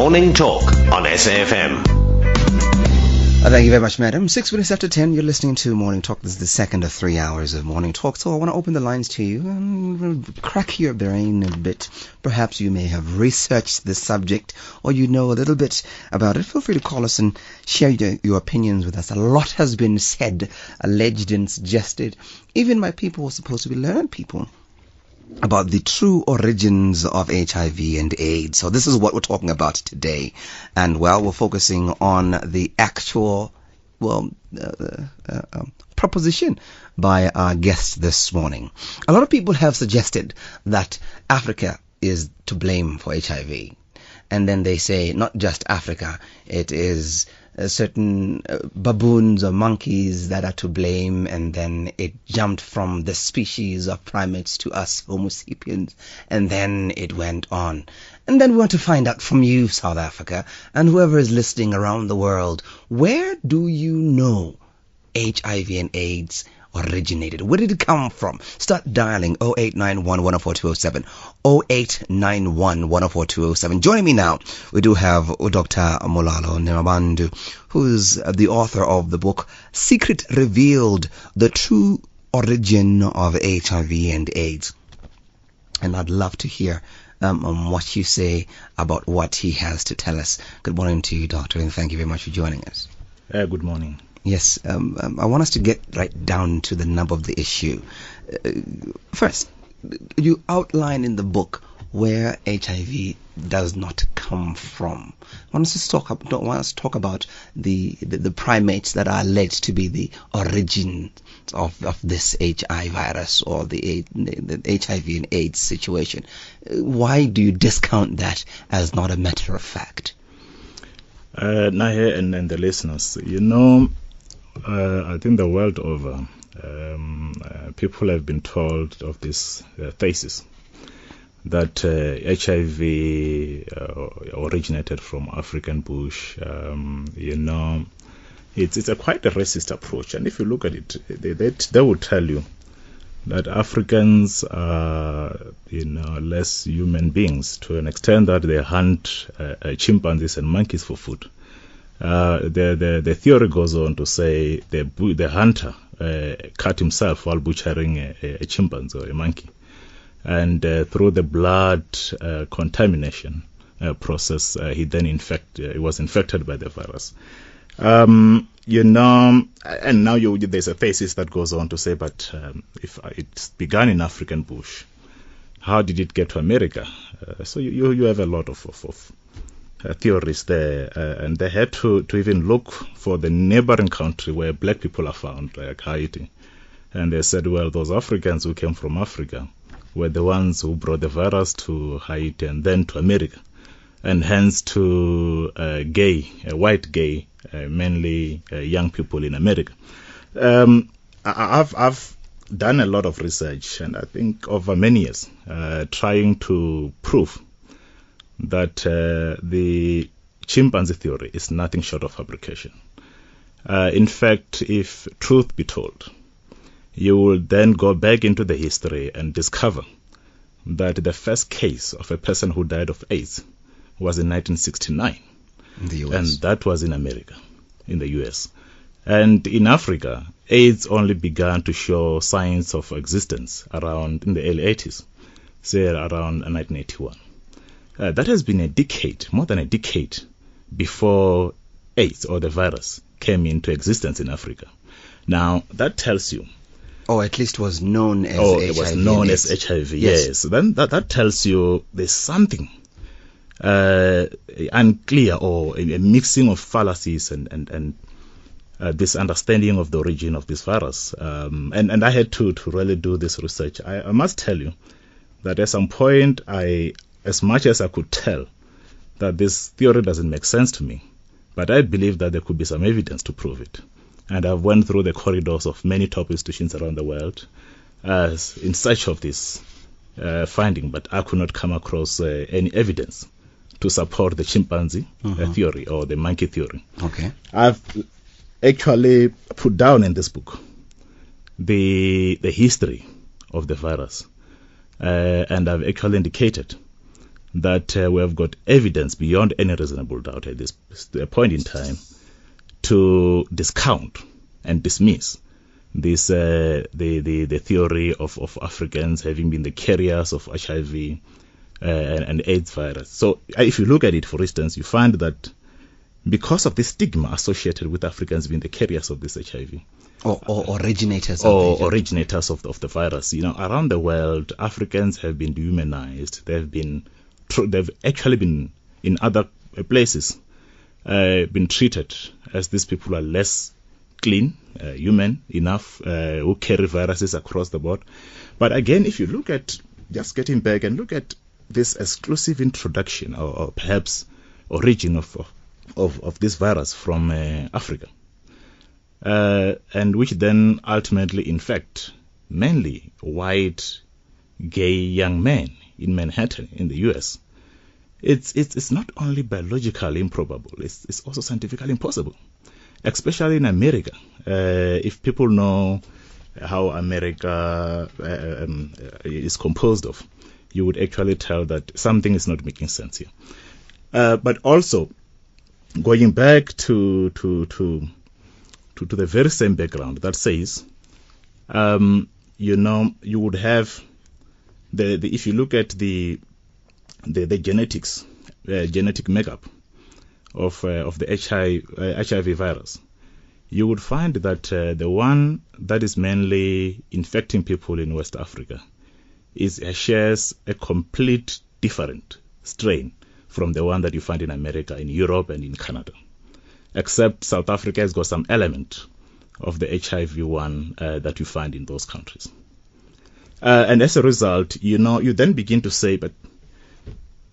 Morning Talk on SAFM. Thank you very much, madam. 6 minutes after 10, you're listening to Morning Talk. This is the second of 3 hours of Morning Talk. So I want to open the lines to you and crack your brain a bit. Perhaps you may have researched this subject or you know a little bit about it. Feel free to call us and share your opinions with us. A lot has been said, alleged and suggested, even by people who are supposed to be learned people, about the true origins of HIV and AIDS. So this is what we're talking about today. And, well, we're focusing on the actual, proposition by our guest this morning. A lot of people have suggested that Africa is to blame for HIV. And then they say not just Africa, it is certain baboons or monkeys that are to blame, and then it jumped from the species of primates to us Homo sapiens, and then it went on. And then we want to find out from you, South Africa, and whoever is listening around the world, where do you know HIV and AIDS originated? Where did it come from? Start dialing 0891 104207, 0891 104207. Joining me now, we do have Dr. Mulalo Nemavhandu, who's the author of the book Secret Revealed, The True Origin of HIV and AIDS. And I'd love to hear what you say about what he has to tell us. Good morning to you, Doctor, and thank you very much for joining us. Good morning. Yes, I want us to get right down to the nub of the issue. First, you outline in the book where HIV does not come from. I want us to talk about the primates that are alleged to be the origin of this HIV virus or the HIV and AIDS situation. Why do you discount that as not a matter of fact? Nahe and the listeners, I think the world over, people have been told of this thesis that HIV originated from African bush. It's quite a racist approach, and if you look at it, they will tell you that Africans are, less human beings to an extent that they hunt chimpanzees and monkeys for food. The theory goes on to say the hunter cut himself while butchering a chimpanzee or a monkey, and through the blood contamination process, he then was infected by the virus. And now there's a thesis that goes on to say, but if it began in African bush, how did it get to America? So you have a lot of theories there, and they had to even look for the neighboring country where black people are found, like Haiti. And they said, well, those Africans who came from Africa were the ones who brought the virus to Haiti and then to America, and hence to white gay, mainly young people in America. I've done a lot of research, and I think over many years, trying to prove that the chimpanzee theory is nothing short of fabrication. In fact, if truth be told, you will then go back into the history and discover that the first case of a person who died of AIDS was in 1969. In the US. And that was in America, in the US. And in Africa, AIDS only began to show signs of existence around in the early 80s, say around 1981. That has been a decade, more than a decade, before AIDS or the virus came into existence in Africa. Now, that tells you... Or at least was known as HIV. It was known as HIV, yes. So then that tells you there's something unclear, or a mixing of fallacies and this understanding of the origin of this virus. And I had to really do this research. I must tell you that at some point, as much as I could tell that this theory doesn't make sense to me, but I believe that there could be some evidence to prove it. And I've went through the corridors of many top institutions around the world in search of this finding, but I could not come across any evidence to support the chimpanzee theory or the monkey theory. Okay. I've actually put down in this book the history of the virus, and I've actually indicated that we have got evidence beyond any reasonable doubt at this point in time to discount and dismiss this the theory of Africans having been the carriers of HIV and AIDS virus. So if you look at it, for instance, you find that because of the stigma associated with Africans being the carriers of this HIV, or originators of the virus, around the world, Africans have been dehumanized. They've actually been in other places been treated as these people are less clean, human enough, who carry viruses across the board. But again, if you look at, just getting back and look at this exclusive introduction or perhaps origin of this virus from Africa, and which then ultimately infect mainly white gay young men in Manhattan in the US, it's not only biologically improbable, it's also scientifically impossible, especially in America. If people know how America is composed of, you would actually tell that something is not making sense here. But also, going back to the very same background that says, you would have if you look at the genetics, genetic makeup of the HIV virus, you would find that the one that is mainly infecting people in West Africa shares a complete different strain from the one that you find in America, in Europe, and in Canada. Except South Africa has got some element of the HIV one that you find in those countries. And as a result, you then begin to say, but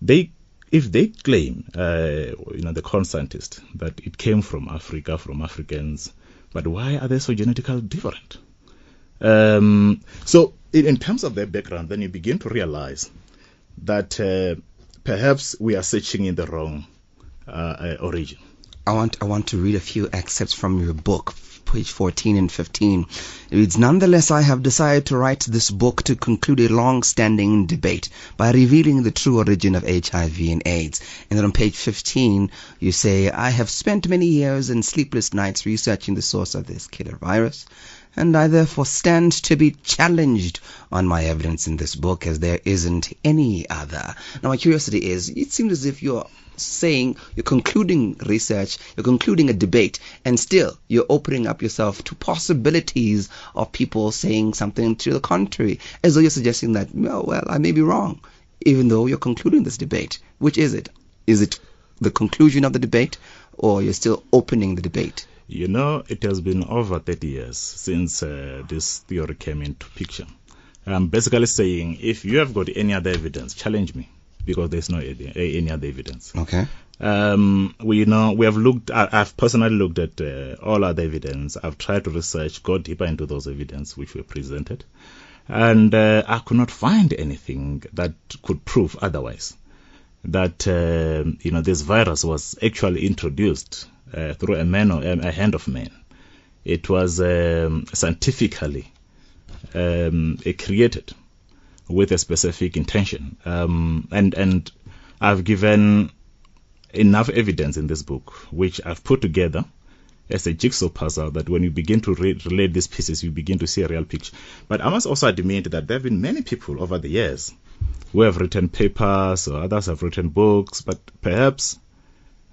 if they claim, the conscientists, that it came from Africa, from Africans, but why are they so genetically different? So in terms of their background, then you begin to realize that perhaps we are searching in the wrong origin. I want to read a few excerpts from your book, page 14 and 15. It reads, "Nonetheless, I have decided to write this book to conclude a long-standing debate by revealing the true origin of HIV and AIDS." And then on page 15, you say, "I have spent many years and sleepless nights researching the source of this killer virus, and I therefore stand to be challenged on my evidence in this book, as there isn't any other." Now, my curiosity is, it seems as if you're saying you're concluding research, you're concluding a debate, and still you're opening up yourself to possibilities of people saying something to the contrary, as though you're suggesting that, well, I may be wrong, even though you're concluding this debate. Which is it? Is it the conclusion of the debate, or you're still opening the debate? It has been over 30 years since this theory came into picture. I'm basically saying, if you have got any other evidence, challenge me, because there's no any other evidence. Okay. We have looked. I've personally looked at all other evidence. I've tried to research, go deeper into those evidence which were presented, and I could not find anything that could prove otherwise. That this virus was actually introduced through a hand of man. It was scientifically created with a specific intention, and I've given enough evidence in this book, which I've put together as a jigsaw puzzle, that when you begin to relate these pieces, you begin to see a real picture. But I must also admit that there have been many people over the years who have written papers, or others have written books, but perhaps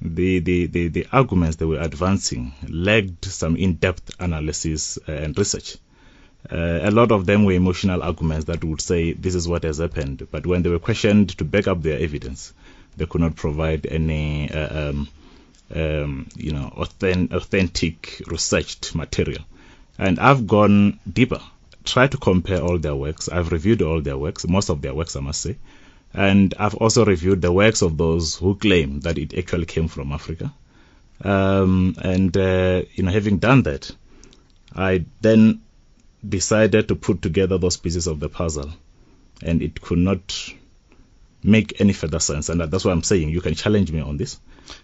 the arguments they were advancing lacked some in-depth analysis and research. A lot of them were emotional arguments that would say this is what has happened, but when they were questioned to back up their evidence, they could not provide any authentic researched material. And I've gone deeper, tried to compare all their works. I've reviewed all their works, most of their works, I must say, and I've also reviewed the works of those who claim that it actually came from Africa. Having done that, I then decided to put together those pieces of the puzzle, and it could not make any further sense. And that's why I'm saying you can challenge me on this,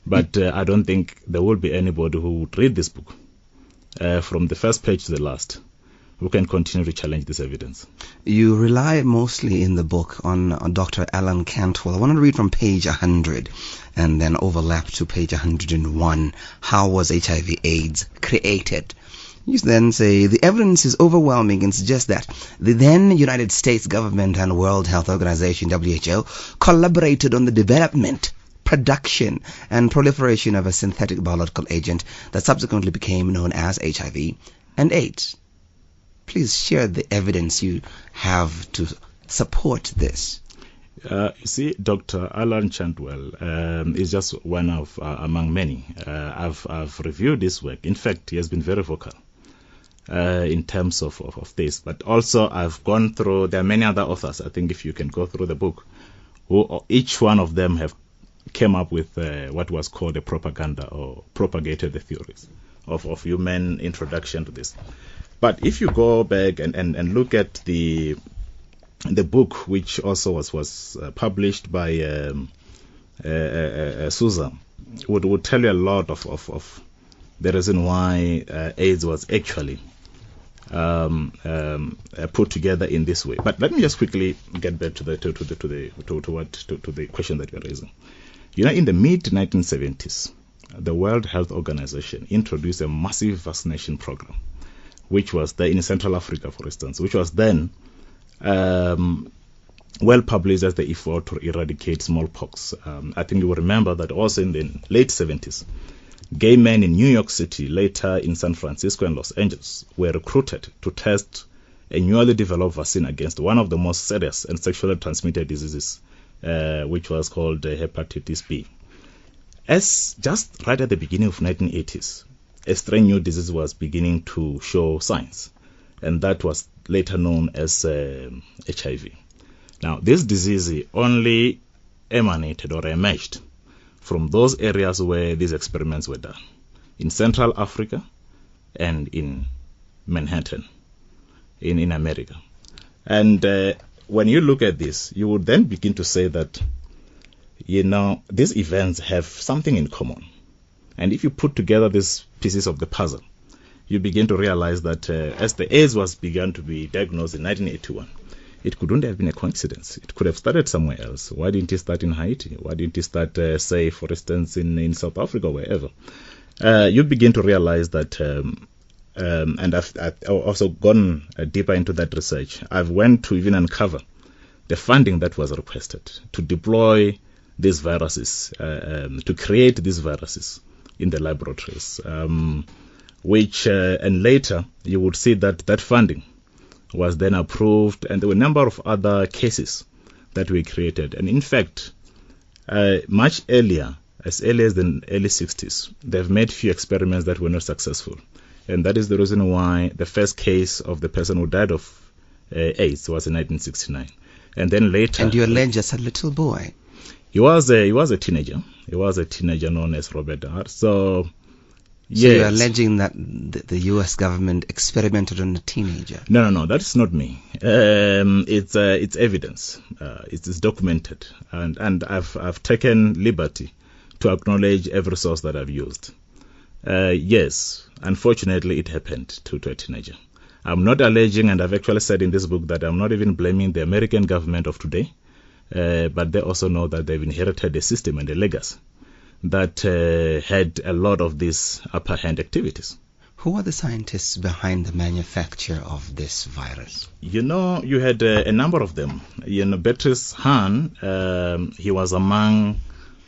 but I don't think there will be anybody who would read this book from the first page to the last who can continue to challenge this evidence. You rely mostly in the book on Dr. Alan Cantwell. I want to read from page 100 and then overlap to page 101. How was HIV/AIDS created? You then say, the evidence is overwhelming and suggests that the then United States government and World Health Organization, WHO, collaborated on the development, production, and proliferation of a synthetic biological agent that subsequently became known as HIV and AIDS. Please share the evidence you have to support this. You see, Dr. Alan Cantwell is just one of among many. I've reviewed this work. In fact, he has been very vocal in terms of this. But also, I've gone through, there are many other authors, I think if you can go through the book, who each one of them have came up with what was called a propaganda, or propagated the theories of human introduction to this. But if you go back and look at the book, which also was published by Susan, would tell you a lot of the reason why AIDS was actually put together in this way. But let me just quickly get back to the question that you're raising. You know, in the mid 1970s, the World Health Organization introduced a massive vaccination program, which was there in Central Africa, for instance, which was then well published as the effort to eradicate smallpox. I think you will remember that also in the late 70s, gay men in New York City, later in San Francisco and Los Angeles, were recruited to test a newly developed vaccine against one of the most serious and sexually transmitted diseases, which was called hepatitis B. As just right at the beginning of 1980s, a strange new disease was beginning to show signs, and that was later known as HIV. Now, this disease only emanated or emerged from those areas where these experiments were done, in Central Africa and in Manhattan, in America. And when you look at this, you would then begin to say that, you know, these events have something in common. And if you put together these pieces of the puzzle, you begin to realize that as the AIDS was began to be diagnosed in 1981, it couldn't have been a coincidence. It could have started somewhere else. Why didn't it start in Haiti? Why didn't it start, say, for instance, in South Africa, wherever? You begin to realize that, and I've also gone deeper into that research. I've went to even uncover the funding that was requested to deploy these viruses, to create these viruses in the laboratories, which, and later you would see that funding was then approved, and there were a number of other cases that were created. And in fact, much earlier, as early as the early 60s, they've made few experiments that were not successful. And that is the reason why the first case of the person who died of AIDS was in 1969. And then later... And you allege as a little boy. He was a teenager. He was a teenager known as Robert R. So yes. You're alleging that the U.S. government experimented on a teenager? No, that's not me. It's evidence. It's documented, and I've taken liberty to acknowledge every source that I've used. Yes, unfortunately, it happened to a teenager. I'm not alleging, and I've actually said in this book that I'm not even blaming the American government of today, but they also know that they've inherited a system and a legacy that had a lot of these upper hand activities. Who are the scientists behind the manufacture of this virus? You know, you had a number of them. You know, Beatrice Hahn, he was among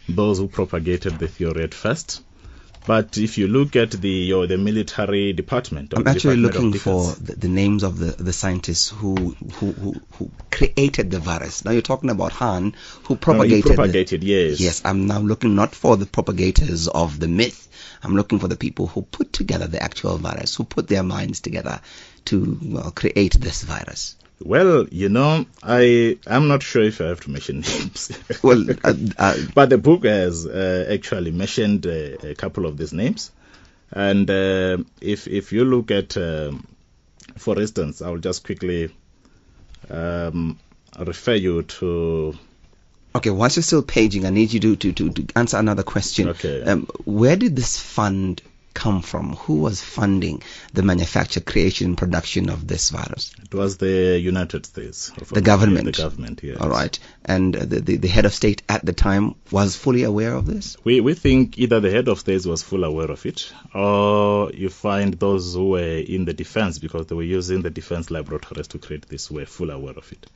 those who propagated the theory at first. But if you look at the military department, I'm actually looking for the names of the scientists who created the virus. Now you're talking about Hahn, who propagated. Yes. Yes, I'm now looking not for the propagators of the myth. I'm looking for the people who put together the actual virus, who put their minds together to create this virus. Well, you know, I'm not sure if I have to mention names. Well, but the book has actually mentioned a couple of these names. And if you look at, for instance, I'll just quickly refer you to... Okay, whilst you're still paging, I need you to answer another question. Okay. Where did this fund come from? Who was funding the manufacture, creation, production of this virus? It was the United States. The government? The government, yes. All right. And the head of state at the time was fully aware of this? We think either the head of state was fully aware of it, or you find those who were in the defense, because they were using the defense laboratories to create this, were fully aware of it.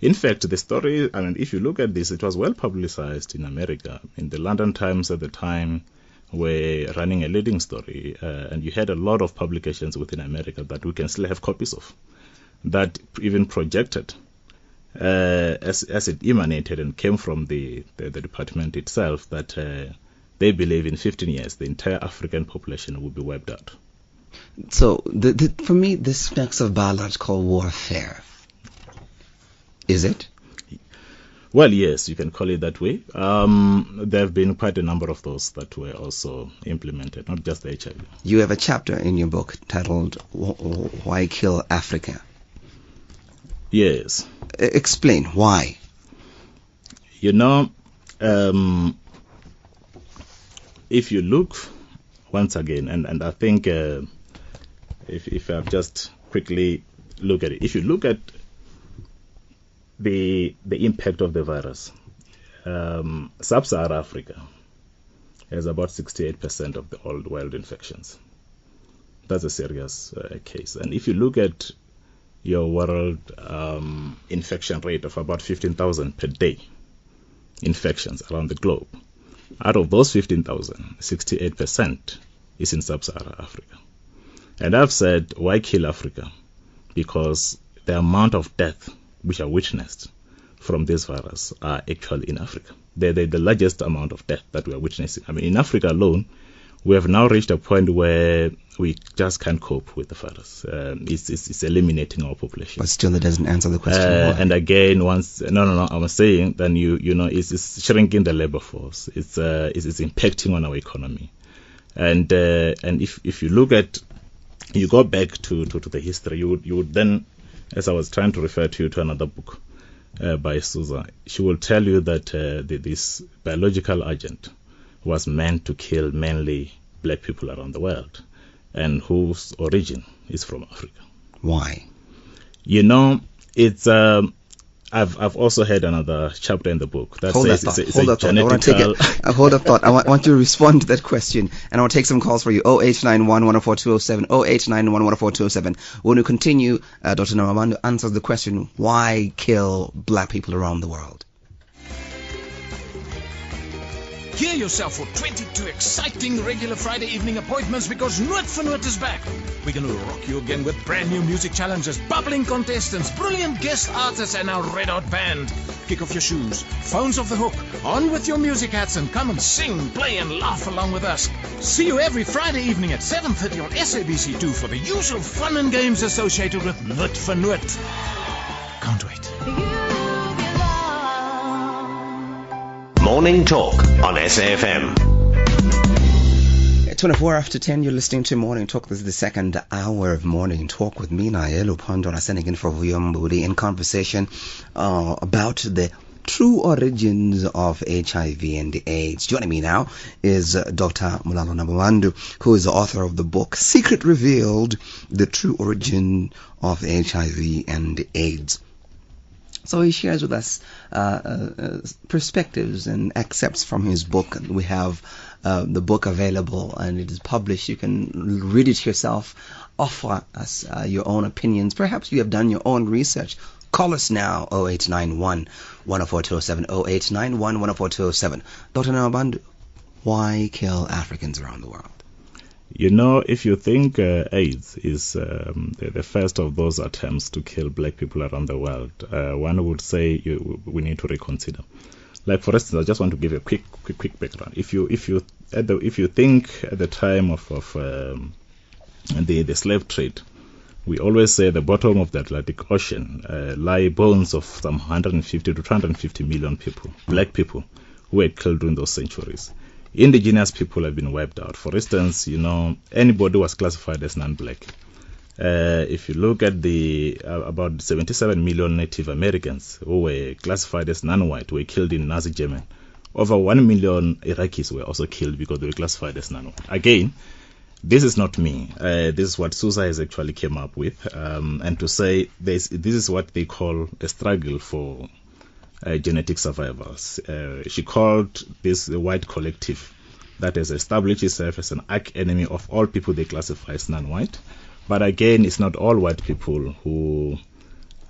In fact, the story, I mean, if you look at this, it was well publicized in America. In the London Times at the time were running a leading story, and you had a lot of publications within America that we can still have copies of, that even projected as it emanated and came from the department itself, that they believe in 15 years the entire African population will be wiped out. So for me, this smacks of biological warfare. Is it? Well, yes, you can call it that way. There have been quite a number of those that were also implemented, not just the HIV. You have a chapter in your book titled Why Kill Africa? Yes. Explain why. You know, if you look once again, and I think if I just quickly look at it, if you look at the impact of the virus, Sub-Saharan Africa has about 68% of the old world infections. That's a serious case. And if you look at your world infection rate of about 15,000 per day infections around the globe, out of those 15,000, 68% is in Sub-Saharan Africa. And I've said, why kill Africa? Because the amount of death which are witnessed from this virus are actually in Africa. They're the largest amount of death that we are witnessing. I mean, in Africa alone, we have now reached a point where we just can't cope with the virus. It's eliminating our population. But still, it doesn't answer the question. And again, no, I was saying, then you know, it's shrinking the labor force. It's impacting on our economy. And if you look at, you go back to the history, you would then, as I was trying to refer to another book by Susan, she will tell you that this biological agent was meant to kill mainly black people around the world, and whose origin is from Africa. Why? You know, it's I've also had another chapter in the book that says it's a genetical... Hold up thought. I want you to respond to that question, and I want to take some calls for you. 0891 104 207, 0891 104 207. When we continue, Dr. Nemavhandu answers the question, why kill black people around the world? Gear yourself for 22 exciting regular Friday evening appointments, because Noot for Noot is back. We're going to rock you again with brand new music challenges, bubbling contestants, brilliant guest artists, and our red hot band. Kick off your shoes, phones off the hook, on with your music hats, and come and sing, play, and laugh along with us. See you every Friday evening at 7:30 on SABC2 for the usual fun and games associated with Noot for Noot. Can't wait. Morning Talk on SAFM. 24 after 10, you're listening to Morning Talk. This is the second hour of Morning Talk with me, Naelo Pandora, sending in for Vuyombudi, in conversation about the true origins of HIV and AIDS. Joining me now is Dr. Mulalo Nemavhandu, who is the author of the book Secret Revealed, The True Origin of HIV and AIDS. So he shares with us perspectives and excerpts from his book. We have the book available, and it is published. You can read it yourself, offer us your own opinions. Perhaps you have done your own research. Call us now, 0891 104 207, 0891 104 207. Dr. Nemavhandu, why kill Africans around the world? You know, if you think AIDS is the first of those attempts to kill black people around the world, one would say we need to reconsider. Like, for instance, I just want to give a quick background. If you think at the time of the slave trade, we always say at the bottom of the Atlantic Ocean lie bones of some 150 to 250 million people, black people, who were killed during those centuries. Indigenous people have been wiped out. For instance, you know, anybody was classified as non-black. If you look at the about 77 million Native Americans who were classified as non-white were killed in Nazi Germany. Over 1 million Iraqis were also killed because they were classified as non-white. Again, this is not me. This is what SUSA has actually came up with, and to say this is what they call a struggle for genetic survivors. She called this the white collective that has established itself as an arch enemy of all people they classify as non-white. But again, it's not all white people who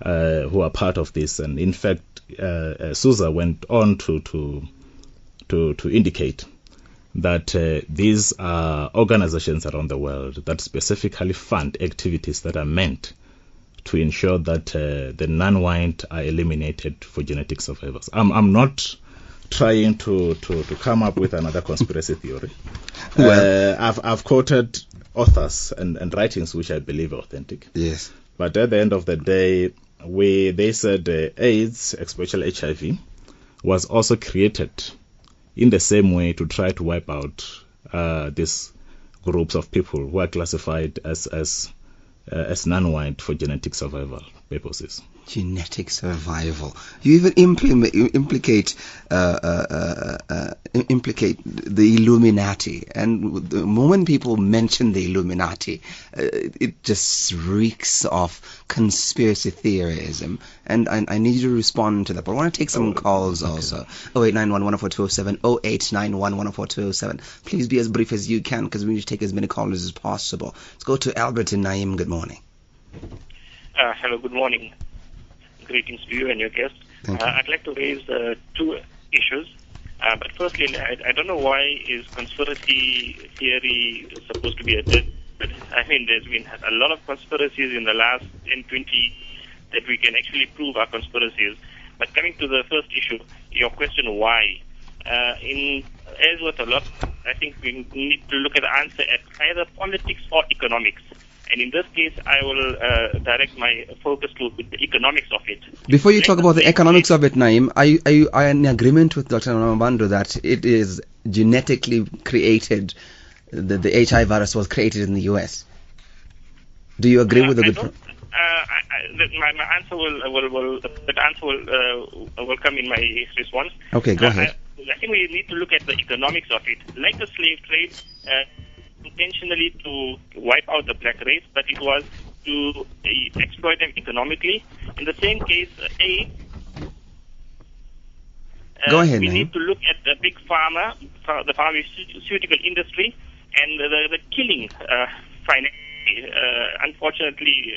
are part of this. And in fact, SUSA went on to indicate that these are organizations around the world that specifically fund activities that are meant to ensure that the non-white are eliminated for genetic survivors. I'm not trying to come up with another conspiracy theory. Well, I've quoted authors and writings which I believe are authentic. Yes. But at the end of the day, they said AIDS, especially HIV, was also created in the same way to try to wipe out these groups of people who are classified as non-white for genetic survival purposes. Genetic survival. You even implicate the Illuminati, and the moment people mention the Illuminati, it just reeks of conspiracy theorism. And I need you to respond to that. But I want to take some calls also. 0891-104-207, 0891-104-207. Please be as brief as you can, because we need to take as many callers as possible. Let's go to Albert and Naim. Good morning. Hello, good morning. Greetings to you and your guests. I'd like to raise two issues. But firstly, I don't know why is conspiracy theory supposed to be a dead. I mean, there's been a lot of conspiracies in the last 10, 20 that we can actually prove are conspiracies. But coming to the first issue, your question why, as with a lot, I think we need to look at the answer at either politics or economics. And in this case, I will direct my focus to the economics of it. Before you talk about the economics of it, Naim, are you in agreement with Dr. Nemavhandu that it is genetically created, the HIV virus was created in the US? Do you agree with the... My answer will come in my response. Okay, go ahead. I think we need to look at the economics of it. Like the slave trade, intentionally to wipe out the black race, but it was to exploit them economically. In the same case, Go ahead, we need to look at the big pharma, the pharmaceutical industry, and the killing, unfortunately,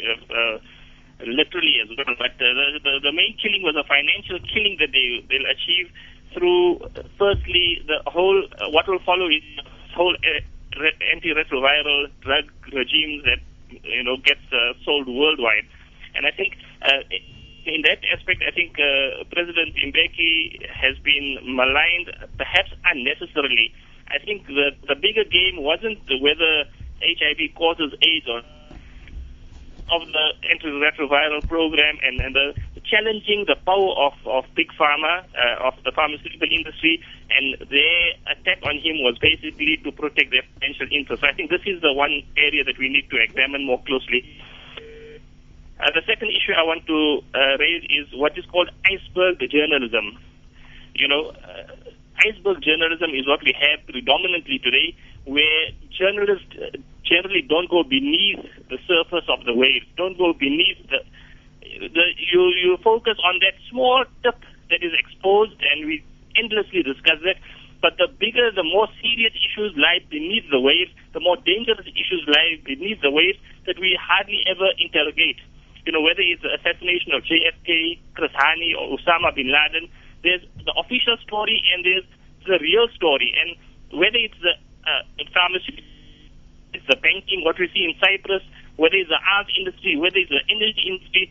literally as well. But the main killing was a financial killing that they'll achieve through, firstly, the whole, what will follow is the whole antiretroviral drug regime that gets sold worldwide. And I think in that aspect, I think President Mbeki has been maligned, perhaps unnecessarily. I think the bigger game wasn't whether HIV causes AIDS or of the antiretroviral program and the challenging the power of big pharma, of the pharmaceutical industry, and their attack on him was basically to protect their financial interests. I think this is the one area that we need to examine more closely. The second issue I want to raise is what is called iceberg journalism. Iceberg journalism is what we have predominantly today, where journalists generally don't go beneath the surface of the waves, don't go beneath you focus on that small tip that is exposed, and we endlessly discuss that. But the bigger, the more serious issues lie beneath the waves, the more dangerous issues lie beneath the waves that we hardly ever interrogate. Whether it's the assassination of JFK, Chris Hani, or Osama bin Laden, there's the official story and there's the real story. And whether it's the pharmacy, it's the banking, what we see in Cyprus, whether it's the arms industry, whether it's the energy industry,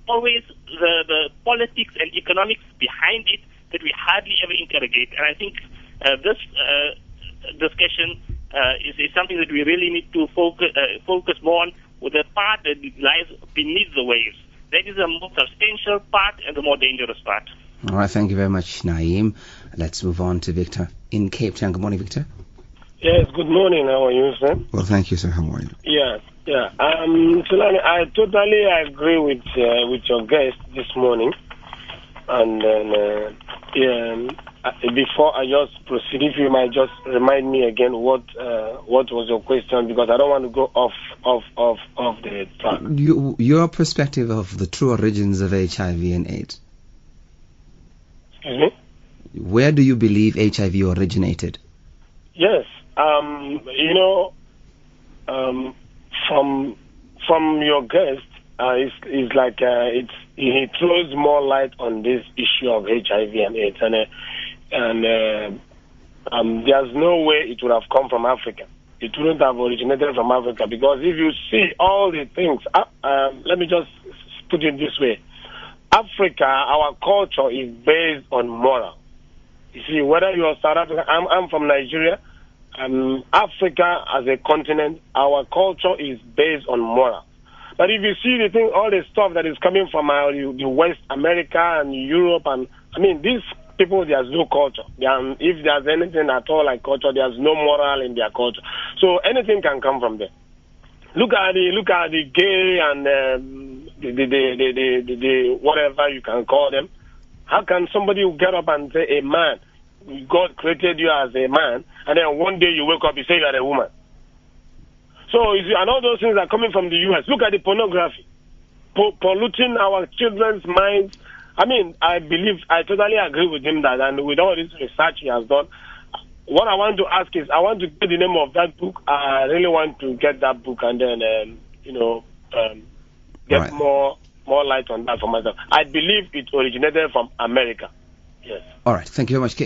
always the politics and economics behind it that we hardly ever interrogate. And I think this discussion is something that we really need to focus more on, with the part that lies beneath the waves. That is the more substantial part and the more dangerous part. All right, thank you very much, Naim. Let's move on to Victor in Cape Town. Good morning, Victor. Yes, good morning. How are you, sir? Well, thank you, sir. How are you? Yeah. Tulani, I totally agree with your guest this morning. And then, before I just proceed, if you might just remind me again what was your question, because I don't want to go off the track. Your perspective of the true origins of HIV and AIDS. Excuse me? Where do you believe HIV originated? Yes, from your guest, it's like he throws more light on this issue of HIV and AIDS, and there's no way it would have come from Africa. It wouldn't have originated from Africa, because if you see all the things, let me just put it this way: Africa, our culture is based on moral. You see, whether you are South Africa, I'm from Nigeria. Africa as a continent, our culture is based on moral. But if you see the thing, all the stuff that is coming from the West America and Europe, and these people, there's no culture. If there's anything at all like culture, there's no moral in their culture. So anything can come from there. Look at the gay and the whatever you can call them. How can somebody get up and say, a man, God created you as a man, and then one day you wake up, you say you're a woman? So, and all those things are coming from the U.S. Look at the pornography, polluting our children's minds. I totally agree with him that, and with all this research he has done, what I want to ask is, I want to get the name of that book. I really want to get that book and then, get right. more light on that for myself. I believe it originated from America. Yes. All right. Thank you very much,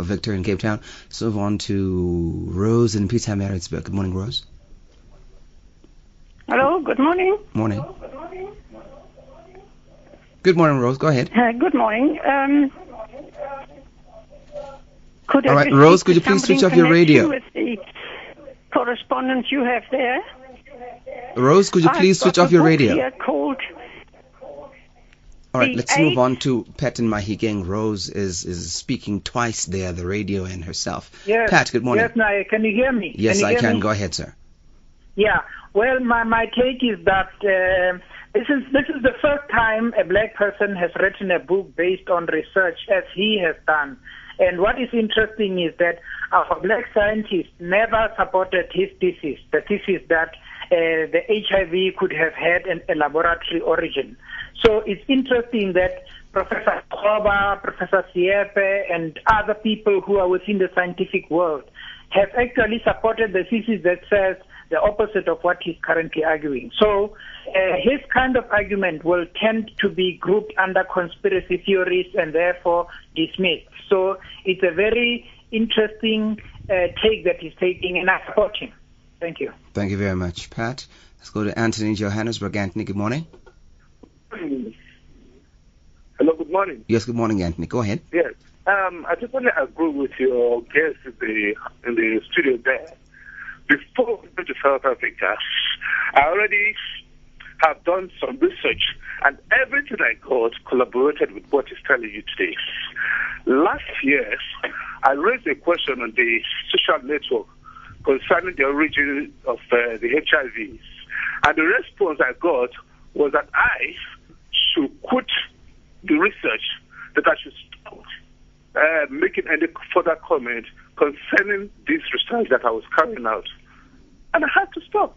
Victor in Cape Town. Let's move on to Rose in Pietermaritzburg. Good morning, Rose. Hello. Good morning. Morning. Good morning, Rose. Go ahead. Good morning. All right, Rose, could you please switch off your radio? With the correspondence you have there. Rose, could you please switch off your radio? Here called All right, let's move on to Pat in Mahikeng. Rose is speaking twice there, the radio and herself. Yes. Pat, good morning. Yes, Naya, can you hear me? Yes, I can. Go ahead, sir. Yeah. Well, my take is that this is the first time a black person has written a book based on research as he has done. And what is interesting is that our black scientists never supported his thesis, the thesis that the HIV could have had a laboratory origin. So it's interesting that Professor Koba, Professor Siepe, and other people who are within the scientific world have actually supported the thesis that says the opposite of what he's currently arguing. So his kind of argument will tend to be grouped under conspiracy theories and therefore dismissed. So it's a very interesting take that he's taking, and I support him. Thank you. Thank you very much, Pat. Let's go to Anthony in Johannesburg. Anthony, good morning. Hello, good morning. Yes, good morning, Anthony. Go ahead. Yes. I just want to agree with your guest in the studio there. Before we went to South Africa, I already have done some research, and everything I got collaborated with what he's telling you today. Last year, I raised a question on the social network concerning the origin of the HIVs, and the response I got was that I should quit the research, that I should stop making any further comment concerning this research that I was carrying out. And I had to stop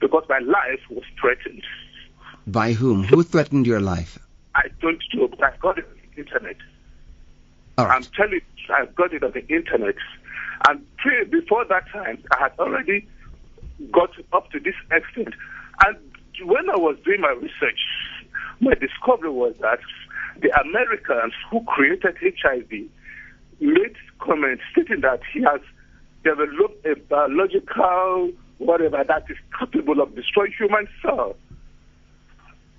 because my life was threatened. By whom? Who threatened your life? I don't know, but I got it on the internet. All right. I'm telling you, I got it on the internet. And before that time, I had already got up to this extent. And when I was doing my research, my discovery was that the Americans who created HIV made comments stating that he has developed a biological whatever that is capable of destroying human cells.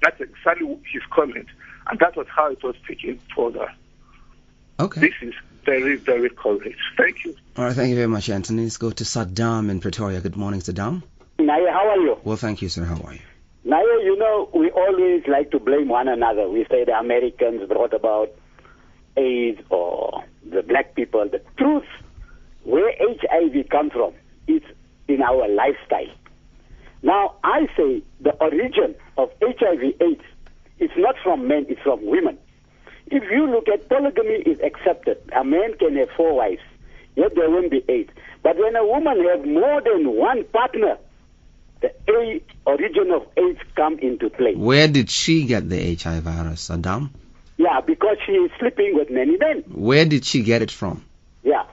That's exactly his comment, and that was how it was taken further. Okay. This is very, very correct. Thank you. All right, thank you very much, Anthony. Let's go to Saddam in Pretoria. Good morning, Saddam. Naya, how are you? Well, thank you, sir. How are you? Naya, we always like to blame one another. We say the Americans brought about AIDS or the black people. The truth, where HIV comes from, is in our lifestyle. Now, I say the origin of HIV/AIDS is not from men, it's from women. If you look at polygamy is accepted. A man can have 4 wives, yet there won't be 8. But when a woman has more than one partner, the origin of AIDS come into play. Where did she get the HIV virus, Saddam? Yeah, because she is sleeping with many men. Where did she get it from? Yeah,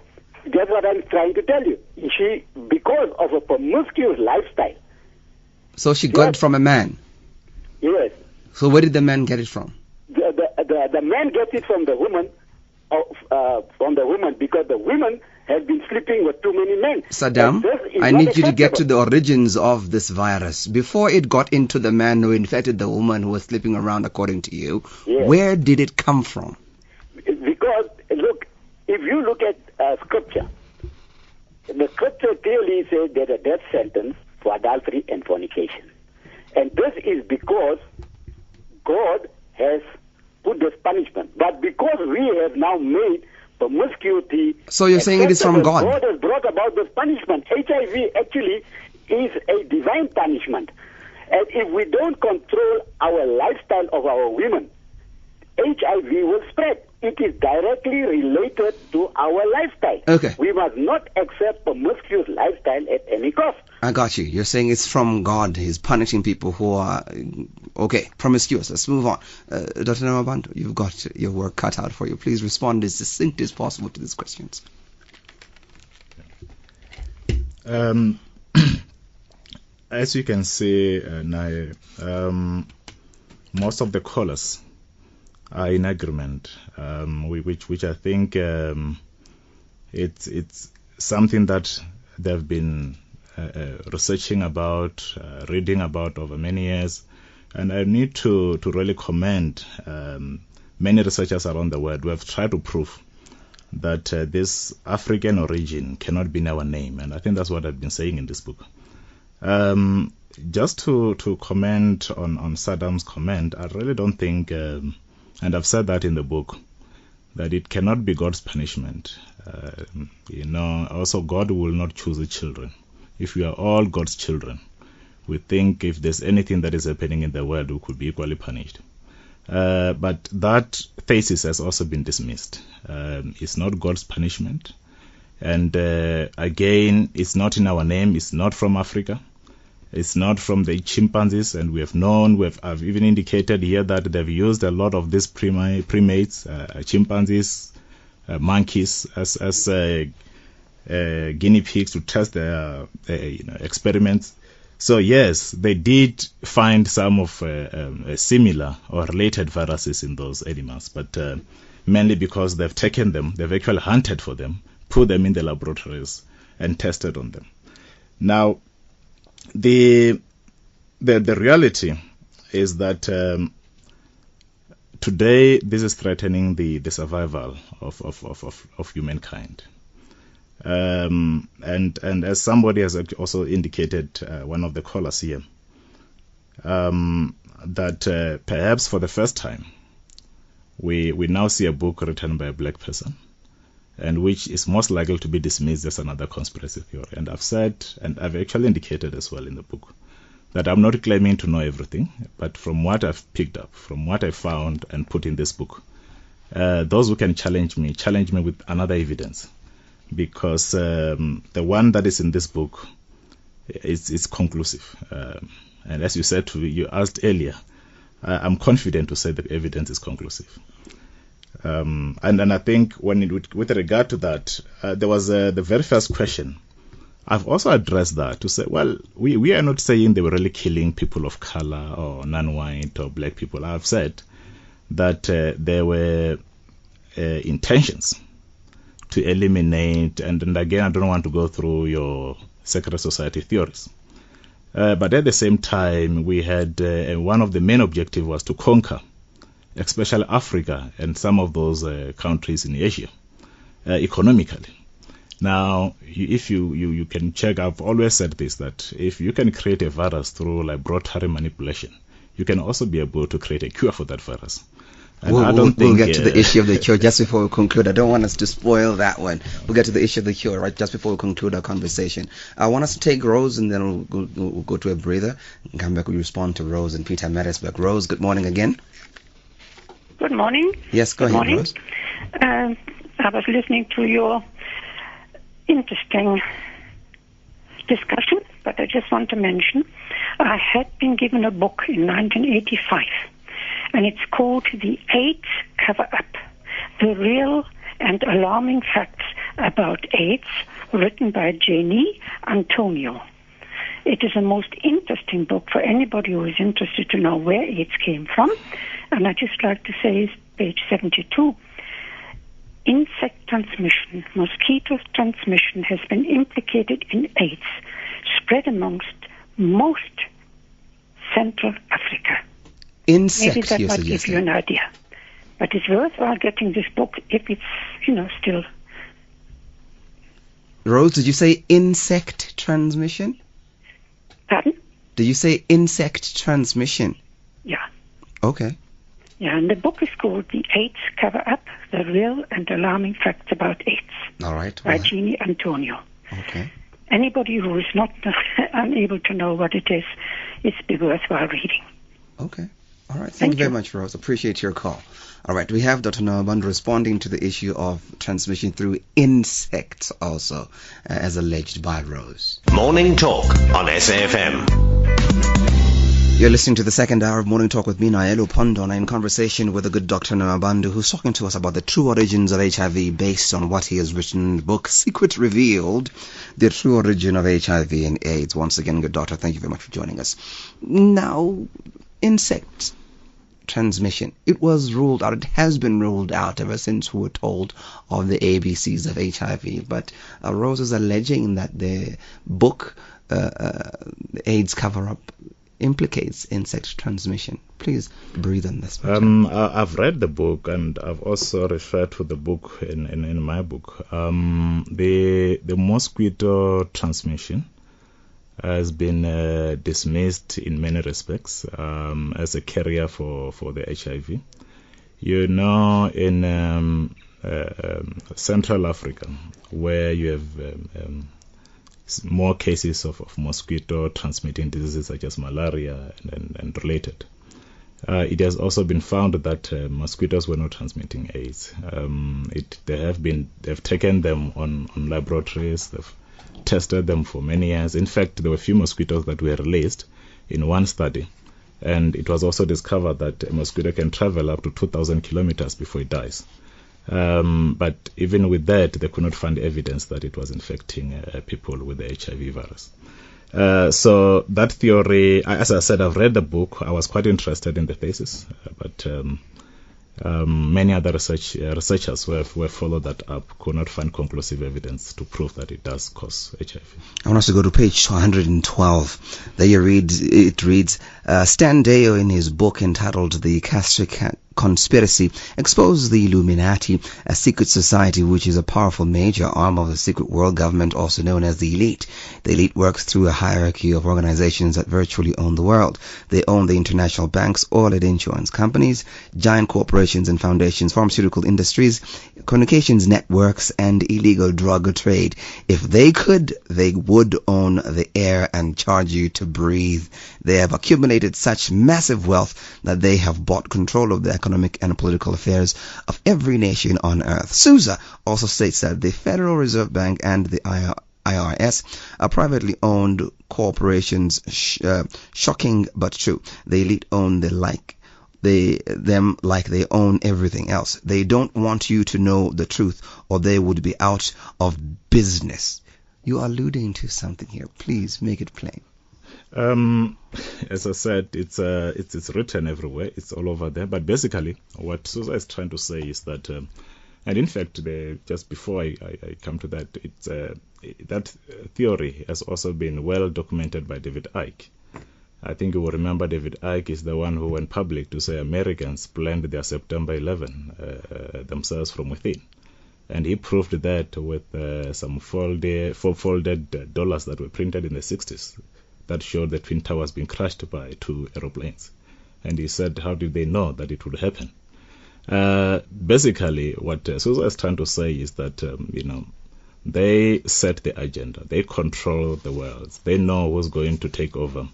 that's what I'm trying to tell you. She, because of a promiscuous lifestyle. So she got it from a man? Yes. So where did the man get it from? The man gets it from the woman, because the woman has been sleeping with too many men. Saddam, I need you to get to the origins of this virus. Before it got into the man who infected the woman who was sleeping around, according to you, yes. Where did it come from? Because, look, if you look at scripture, the scripture clearly says there's a death sentence for adultery and fornication. And this is because God has put this punishment. But because we have now made promiscuity... So you're saying it is from God? God has brought about this punishment. HIV actually is a divine punishment. And if we don't control our lifestyle of our women, HIV will spread. It is directly related to our lifestyle. Okay. We must not accept promiscuous lifestyle at any cost. I got you. You're saying it's from God. He's punishing people who are, promiscuous. Let's move on. Dr. Nemavhandu, you've got your work cut out for you. Please respond as succinct as possible to these questions. As you can see, Naya, most of the callers are in agreement, which I think it's something that they've been researching about, reading about over many years, and I need to really commend many researchers around the world who have tried to prove that this African origin cannot be in our name, and I think that's what I've been saying in this book. Just to comment on Saddam's comment, I really don't think, and I've said that in the book, that it cannot be God's punishment. Also God will not choose the children. If we are all God's children, we think if there's anything that is happening in the world, we could be equally punished. But that thesis has also been dismissed. It's not God's punishment. And again, it's not in our name. It's not from Africa. It's not from the chimpanzees. And I've even indicated here that they've used a lot of these primates, chimpanzees, monkeys, as guinea pigs to test their experiments. So yes, they did find some of similar or related viruses in those animals, but mainly because they've taken them, they've actually hunted for them, put them in the laboratories and tested on them. Now, the reality is that today this is threatening the survival of humankind. And as somebody has also indicated, one of the callers here, that perhaps for the first time we now see a book written by a black person, and which is most likely to be dismissed as another conspiracy theory. And I've said, and I've actually indicated as well in the book, that I'm not claiming to know everything, but from what I've picked up, from what I found and put in this book, those who can challenge me with another evidence. Because the one that is in this book is conclusive. And as you asked earlier, I'm confident to say that evidence is conclusive. And then I think with regard to that, there was the very first question. I've also addressed that to say, well, we are not saying they were really killing people of color or non-white or black people. I've said that there were intentions to eliminate, and again, I don't want to go through your secret society theories. But at the same time, we had one of the main objectives was to conquer, especially Africa and some of those countries in Asia, economically. Now, if you can check, I've always said this, that if you can create a virus through laboratory manipulation, you can also be able to create a cure for that virus. We'll get to the issue of the cure just before we conclude. I don't want us to spoil that one. We'll get to the issue of the cure right just before we conclude our conversation. I want us to take Rose, and then we'll go to a breather and come back. We'll respond to Rose and Peter Marisburg. Rose, good morning again. Good morning. Yes, go Good ahead, morning. Rose. I was listening to your interesting discussion, but I just want to mention I had been given a book in 1985, and it's called The AIDS Cover-Up, The Real and Alarming Facts About AIDS, written by Jenny Antonio. It is a most interesting book for anybody who is interested to know where AIDS came from. And I'd just like to say, page 72, insect transmission, mosquito transmission has been implicated in AIDS, spread amongst most Central Africa. Insect, Maybe that you're might give you suggesting. an idea. But it's worthwhile getting this book if it's, still... Rose, did you say insect transmission? Pardon? Did you say insect transmission? Yeah. Okay. Yeah, and the book is called The AIDS Cover-Up, The Real and Alarming Facts About AIDS, All right. by Well, Jeannie Antonio. okay. Anybody who is not unable to know what it is, it's be worthwhile reading. Okay. All right. Thank Thank you very you. much, Rose. Appreciate your call. All right. We have Dr. Nemavhandu responding to the issue of transmission through insects also, as alleged by Rose. Morning Talk on SAFM. You're listening to the second hour of Morning Talk with me, Naelu Pondona, in conversation with the good Dr. Nemavhandu, who's talking to us about the true origins of HIV based on what he has written in the book, Secret Revealed, The True Origin of HIV and AIDS. Once again, good doctor, thank you very much for joining us. Now, insect transmission. It was ruled out. It has been ruled out ever since we were told of the ABCs of HIV. But Rose is alleging that the book, the AIDS Cover-Up, implicates insect transmission. Please breathe on this. I've read the book, and I've also referred to the book in my book. The mosquito transmission has been dismissed in many respects as a carrier for the HIV. In Central Africa, where you have more cases of mosquito transmitting diseases such as malaria and related. It has also been found that mosquitoes were not transmitting AIDS. They've taken them on laboratories. They've tested them for many years. In fact, there were few mosquitoes that were released in one study, and it was also discovered that a mosquito can travel up to 2,000 kilometers before it dies. But even with that, they could not find evidence that it was infecting people with the HIV virus. So that theory, as I said, I've read the book. I was quite interested in the thesis, but many other researchers who have followed that up could not find conclusive evidence to prove that it does cause HIV. I want us to go to page 212. There it reads, Stan Deyo, in his book entitled The Castric Conspiracy, exposes the Illuminati, a secret society which is a powerful major arm of the secret world government, also known as the elite. The elite works through a hierarchy of organizations that virtually own the world. They own the international banks, oil and insurance companies, giant corporations and foundations, pharmaceutical industries, communications networks, and illegal drug trade. If they could, they would own the air and charge you to breathe. They have accumulated such massive wealth that they have bought control of the economic and political affairs of every nation on earth. Sousa also states that the Federal Reserve Bank and the IRS are privately owned corporations. Shocking but true. The elite own them like they own everything else. They don't want you to know the truth, or they would be out of business. You are alluding to something here. Please make it plain. As I said, it's written everywhere. It's all over there. But basically, what Sousa is trying to say is that, and in fact, just before I come to that, that theory has also been well documented by David Icke. I think you will remember David Icke is the one who went public to say Americans planned their September 11 themselves from within. And he proved that with some four-folded dollars that were printed in the 60s. That showed the Twin Towers being crashed by two aeroplanes. And he said, how did they know that it would happen? Basically, what Sousa is trying to say is that, they set the agenda. They control the world. They know who's going to take over.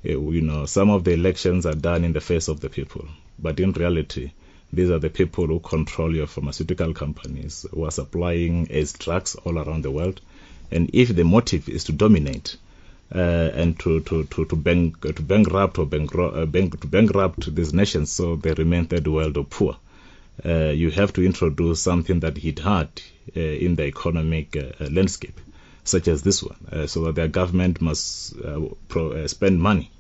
Some of the elections are done in the face of the people. But in reality, These are the people who control your pharmaceutical companies, who are supplying AIDS drugs all around the world. And if the motive is to dominate and to bankrupt these nations so they remain third world or poor, you have to introduce something that hit hard in the economic landscape, such as this one, so that their government must spend money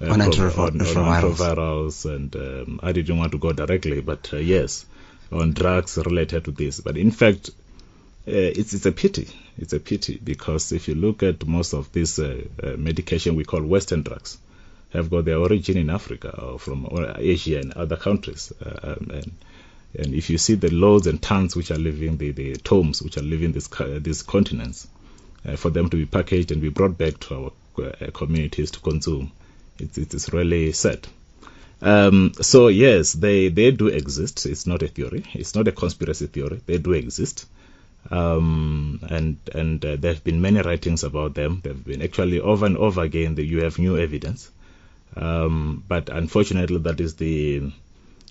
on antivirals, and I didn't want to go directly, but yes, on drugs related to this. But in fact, it's a pity. It's a pity because if you look at most of this medication we call Western drugs, have got their origin in Africa or from Asia and other countries. And if you see the loads and tons which are leaving the tomes which are leaving these continents, for them to be packaged and be brought back to our communities to consume, it's really sad. So yes, they do exist. It's not a theory. It's not a conspiracy theory. They do exist. And there have been many writings about them. There have been actually over and over again that you have new evidence. But unfortunately, that is the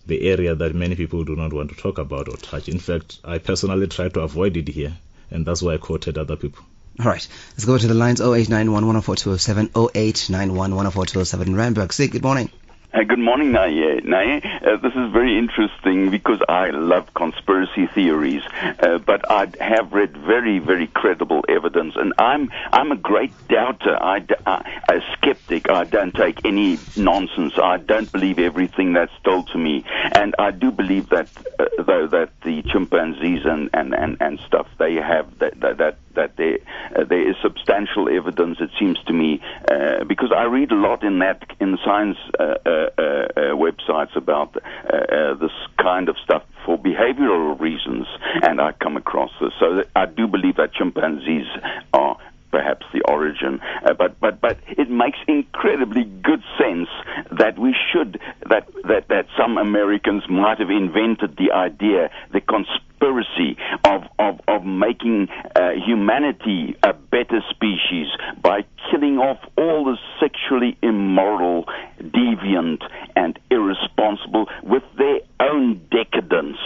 area that many people do not want to talk about or touch. In fact, I personally try to avoid it here, and that's why I quoted other people. All right, let's go to the lines. 0891-104-207, 0891-104-207. Randburg, Sig, good morning. Good morning, Naye. This is very interesting because I love conspiracy theories, but I have read very, very credible evidence, and I'm a great doubter. A skeptic. I don't take any nonsense. I don't believe everything that's told to me, and I do believe that though that the chimpanzees and stuff they have that there is substantial evidence. It seems to me because I read a lot in science websites about this kind of stuff for behavioral reasons, and I come across this. So I do believe that chimpanzees are perhaps the origin, but it makes incredibly good sense that we should that some Americans might have invented the idea, the conspiracy of making humanity a better species by killing off all the sexually immoral, deviant, and irresponsible with their own decadence.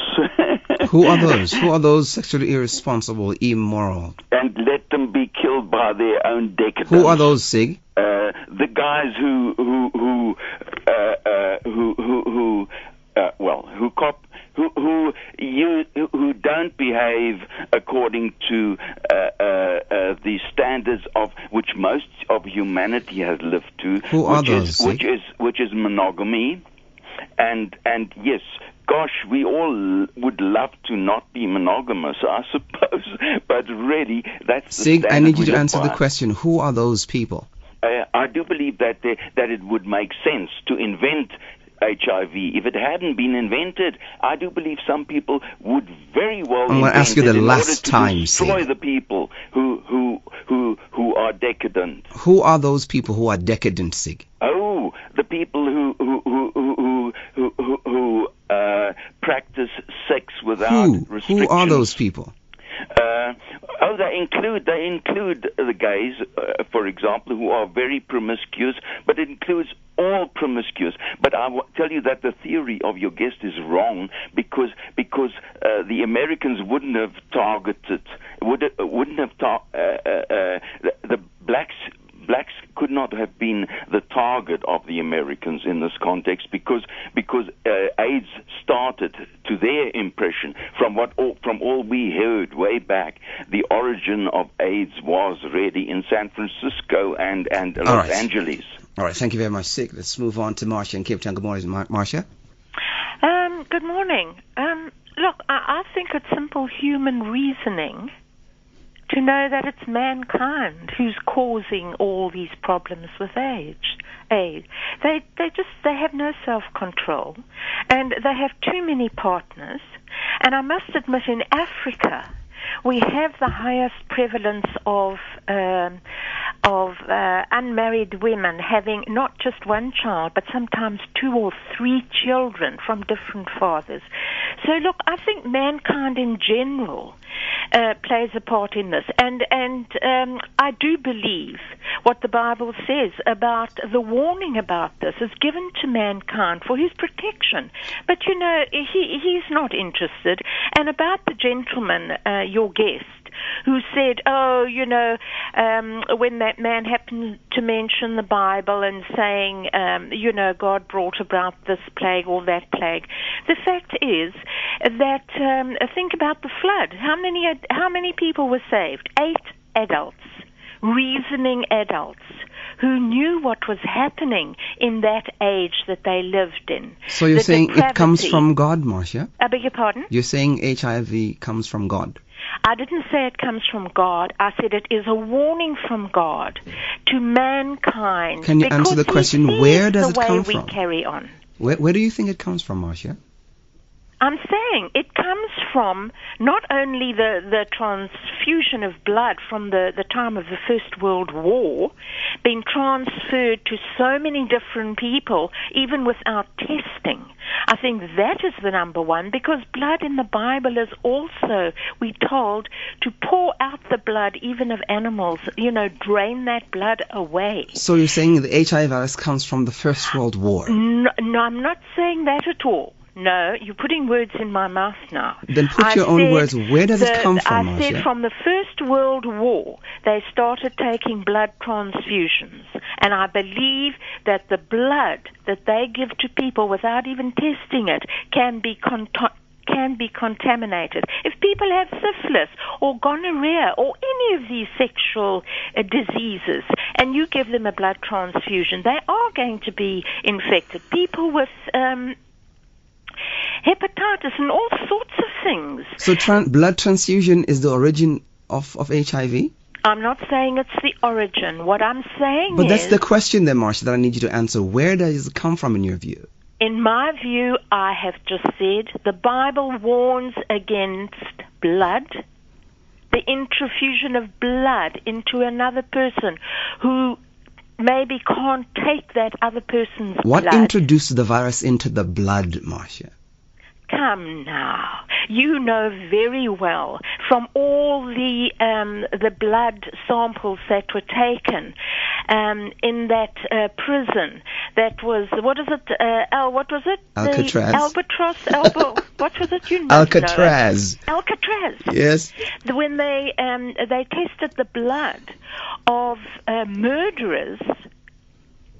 Who are those? Who are those sexually irresponsible, immoral? And let them be killed by their own decadence. Who are those, Sig? The guys who don't behave according to the standards of which most of humanity has lived to. Who are those? Which is monogamy, and yes. Gosh, we all would love to not be monogamous, I suppose, but really, that's the Sig, standard I need you we to answer live the by. question. Who are those people? I do believe that it would make sense to invent HIV. If it hadn't been invented, I do believe some people would very well I'm going to ask you the last time, destroy Sig. the people who are decadent. Who are those people who are decadent, Sig? Oh, the people who practice sex without restrictions. Who are those people? They include the gays, for example, who are very promiscuous, but it includes all promiscuous. But I will tell you that the theory of your guest is wrong because the Americans wouldn't have targeted, the blacks could not have been the target of the Americans in this context because AIDS started, to their impression, from all we heard way back, the origin of AIDS was really in San Francisco and Los Angeles. All right, thank you very much, Sig. Let's move on to Marcia in Cape Town. Good morning, Marcia. Good morning. Look, I think it's simple human reasoning to know that it's mankind who's causing all these problems with AIDS. They have no self-control, and they have too many partners. And I must admit, in Africa, we have the highest prevalence of unmarried women having not just one child, but sometimes 2 or 3 children from different fathers. So look, I think mankind in general plays a part in this, and I do believe what the Bible says about the warning about this is given to mankind for his protection. But, he's not interested. And about the gentleman, your guest, who said, when that man happened to mention the Bible and saying, God brought about this plague or that plague. The fact is that, think about the flood. How many people were saved? 8 adults, reasoning adults, who knew what was happening in that age that they lived in. So you're saying it comes from God, Marcia? I beg your pardon? You're saying HIV comes from God? I didn't say it comes from God. I said it is a warning from God to mankind. Can you answer the question, where does it come from? The way we carry on. Where do you think it comes from, Marcia? I'm saying it comes from not only the transfusion of blood from the time of the First World War, being transferred to so many different people, even without testing. I think that is the number one, because blood in the Bible is also, we're told, to pour out the blood even of animals, drain that blood away. So you're saying the HIV virus comes from the First World War? No, I'm not saying that at all. No, you're putting words in my mouth now. Then put your own words. Where does it come from, Marcia? I said from the First World War, they started taking blood transfusions. And I believe that the blood that they give to people without even testing it can be contaminated. If people have syphilis or gonorrhea or any of these sexual diseases, and you give them a blood transfusion, they are going to be infected. People with hepatitis and all sorts of things. So blood transfusion is the origin of HIV? I'm not saying it's the origin. What I'm saying But that's the question then, Marcia, that I need you to answer. Where does it come from in your view? In my view, I have just said the Bible warns against blood, the introfusion of blood into another person who maybe can't take that other person's blood. What introduced the virus into the blood, Marcia? Come now. You know very well from all the blood samples that were taken in that prison. That was, what is it? What was it? Alcatraz. Albatross. What was it? Alcatraz. Alcatraz. Yes. When they tested the blood of murderers.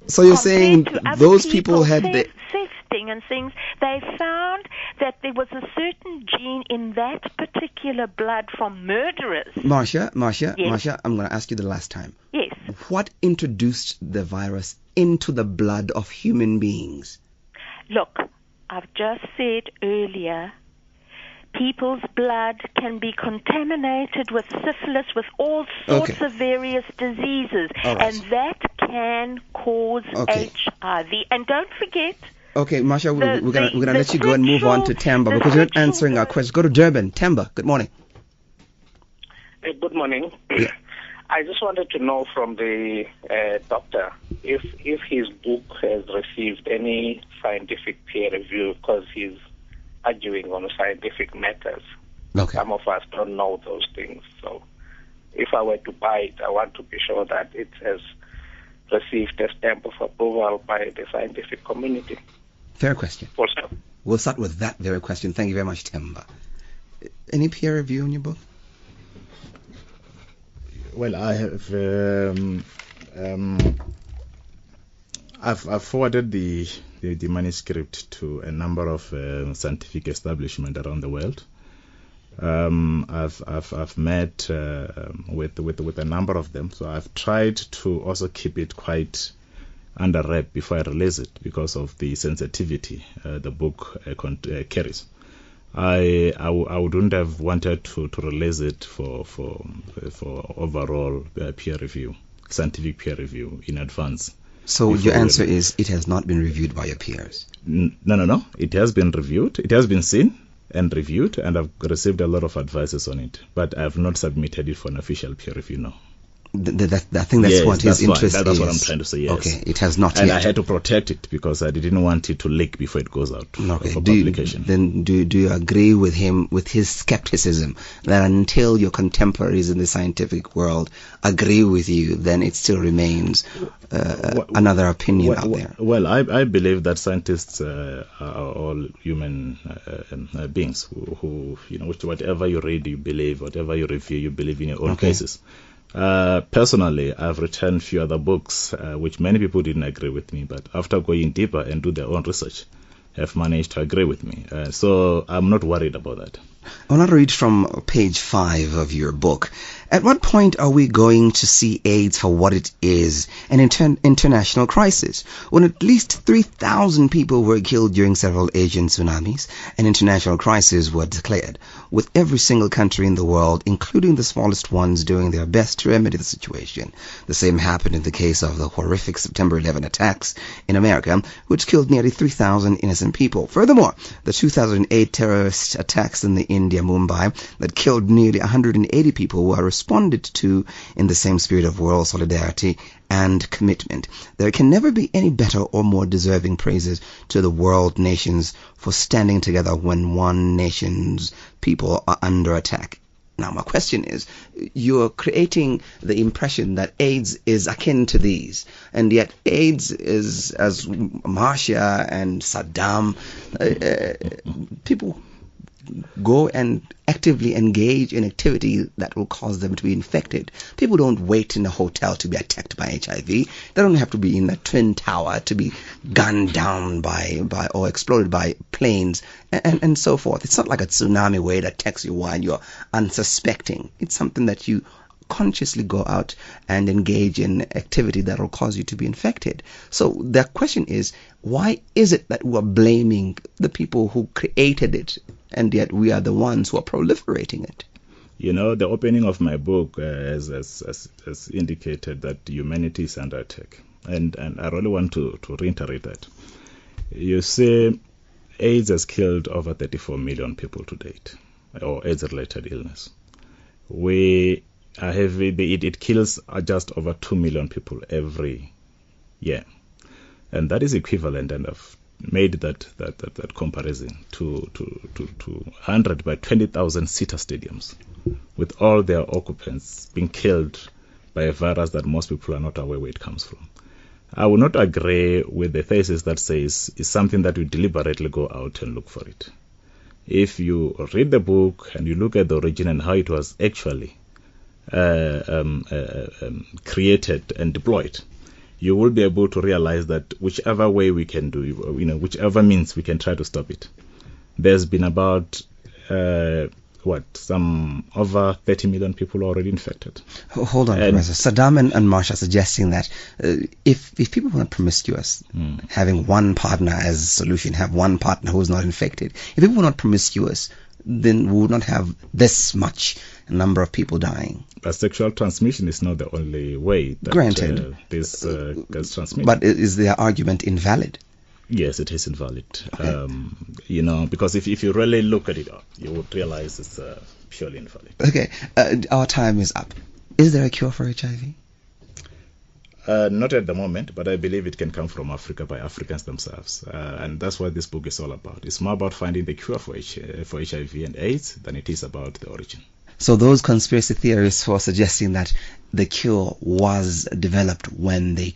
So you're saying those people had testing and things, they found that there was a certain gene in that particular blood from murderers. Marcia, Yes. Marcia, I'm going to ask you the last time. Yes. What introduced the virus into the blood of human beings? Look, I've just said earlier, people's blood can be contaminated with syphilis, with all sorts of various diseases, and that can cause HIV. And don't forget... Okay, Marcia, we're gonna let you go and move on to Tamba because you're not answering our questions. Go to Durban. Tamba, good morning. Good morning. Yeah. I just wanted to know from the doctor if his book has received any scientific peer review, because he's arguing on scientific matters. Okay. Some of us don't know those things. So if I were to buy it, I want to be sure that it has received a stamp of approval by the scientific community. Fair question. Also. We'll start with that very question. Thank you very much, Tamba. Any peer review in your book? Well, I have I've forwarded the manuscript to a number of scientific establishments around the world. I've met with a number of them, so I've tried to also keep it quite under wrap before I release it because of the sensitivity the book carries. I wouldn't have wanted to release it for overall peer review, scientific peer review in advance. So your answer is it has not been reviewed by your peers? No. It has been reviewed. It has been seen and reviewed, and I've received a lot of advices on it. But I have not submitted it for an official peer review, no. I think that's what his interest is. That's what I'm trying to say, yes. Okay, it has not and yet. I had to protect it because I didn't want it to leak before it goes out okay. for publication. Do you agree with him, with his skepticism, that until your contemporaries in the scientific world agree with you, then it still remains another opinion out there? Well, I believe that scientists are all human beings who whatever you read, you believe, whatever you review, you believe in your own cases. Personally, I've written few other books which many people didn't agree with me, but after going deeper and do their own research, have managed to agree with me. So I'm not worried about that. I want to read from page 5 of your book. At what point are we going to see AIDS for what it is, an international crisis? When at least 3,000 people were killed during several Asian tsunamis, an international crisis was declared, with every single country in the world, including the smallest ones, doing their best to remedy the situation. The same happened in the case of the horrific September 11 attacks in America, which killed nearly 3,000 innocent people. Furthermore, the 2008 terrorist attacks in India, Mumbai, that killed nearly 180 people were responded to in the same spirit of world solidarity and commitment. There can never be any better or more deserving praises to the world nations for standing together when one nation's people are under attack. Now, my question is, you're creating the impression that AIDS is akin to these, and yet AIDS is, as Marcia and Saddam, people go and actively engage in activity that will cause them to be infected. People don't wait in a hotel to be attacked by HIV. They don't have to be in a twin tower to be gunned down by or exploded by planes and so forth. It's not like a tsunami wave that attacks you while you're unsuspecting. It's something that you consciously go out and engage in activity that will cause you to be infected. So the question is, why is it that we're blaming the people who created it, and yet we are the ones who are proliferating it? You know, the opening of my book has indicated that humanity is under attack. And I really want to reiterate that. You see, AIDS has killed over 34 million people to date, or AIDS-related illness. It kills just over 2 million people every year. And that is equivalent, and I've made that comparison to 100 by 20,000 seater stadiums, with all their occupants being killed by a virus that most people are not aware where it comes from. I will not agree with the thesis that says it's something that we deliberately go out and look for it. If you read the book and you look at the origin and how it was actually created and deployed, you will be able to realize that whichever way we can do, whichever means we can try to stop it. There's been about some over 30 million people already infected. Hold on, Professor. Saddam and Marsh are suggesting that if people want promiscuous, having one partner as a solution, have one partner who is not infected. If people were not promiscuous, then we would not have this much number of people dying. But sexual transmission is not the only way that this gets transmitted. But is their argument invalid? Yes, it is invalid. Okay. Because if you really look at it, you would realize it's purely invalid. Okay, our time is up. Is there a cure for HIV? Not at the moment, but I believe it can come from Africa by Africans themselves. And that's what this book is all about. It's more about finding the cure for HIV and AIDS than it is about the origin. So those conspiracy theorists who are suggesting that the cure was developed when the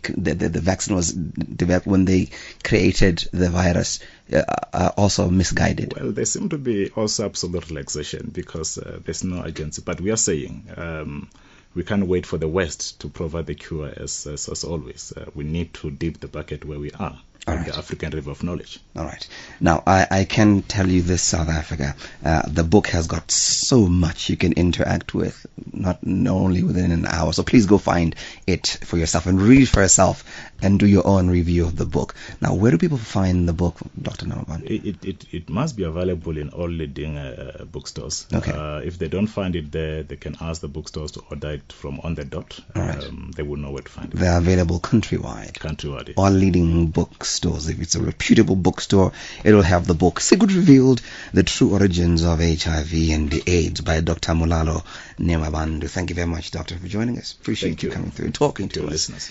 vaccine was developed when they created the virus are also misguided. Well, there seem to be also absolute relaxation because there's no urgency. But we are saying we can't wait for the West to provide the cure as always. We need to dip the bucket where we are. The African River of Knowledge. All right. Now, I can tell you this, South Africa. The book has got so much you can interact with, not only within an hour. So please go find it for yourself and read for yourself and do your own review of the book. Now, where do people find the book, Dr. Nemavhandu? It must be available in all leading bookstores. Okay. If they don't find it there, they can ask the bookstores to order it from On the Dot. All right. They will know where to find it. They're available countrywide. Countrywide. All leading book bookstores. If it's a reputable bookstore, it'll have the book Secret Revealed, The True Origins of HIV and the AIDS by Dr. Mulalo Nemavhandu. Thank you very much, Doctor, for joining us. Appreciate you coming through and talking to us. Listeners.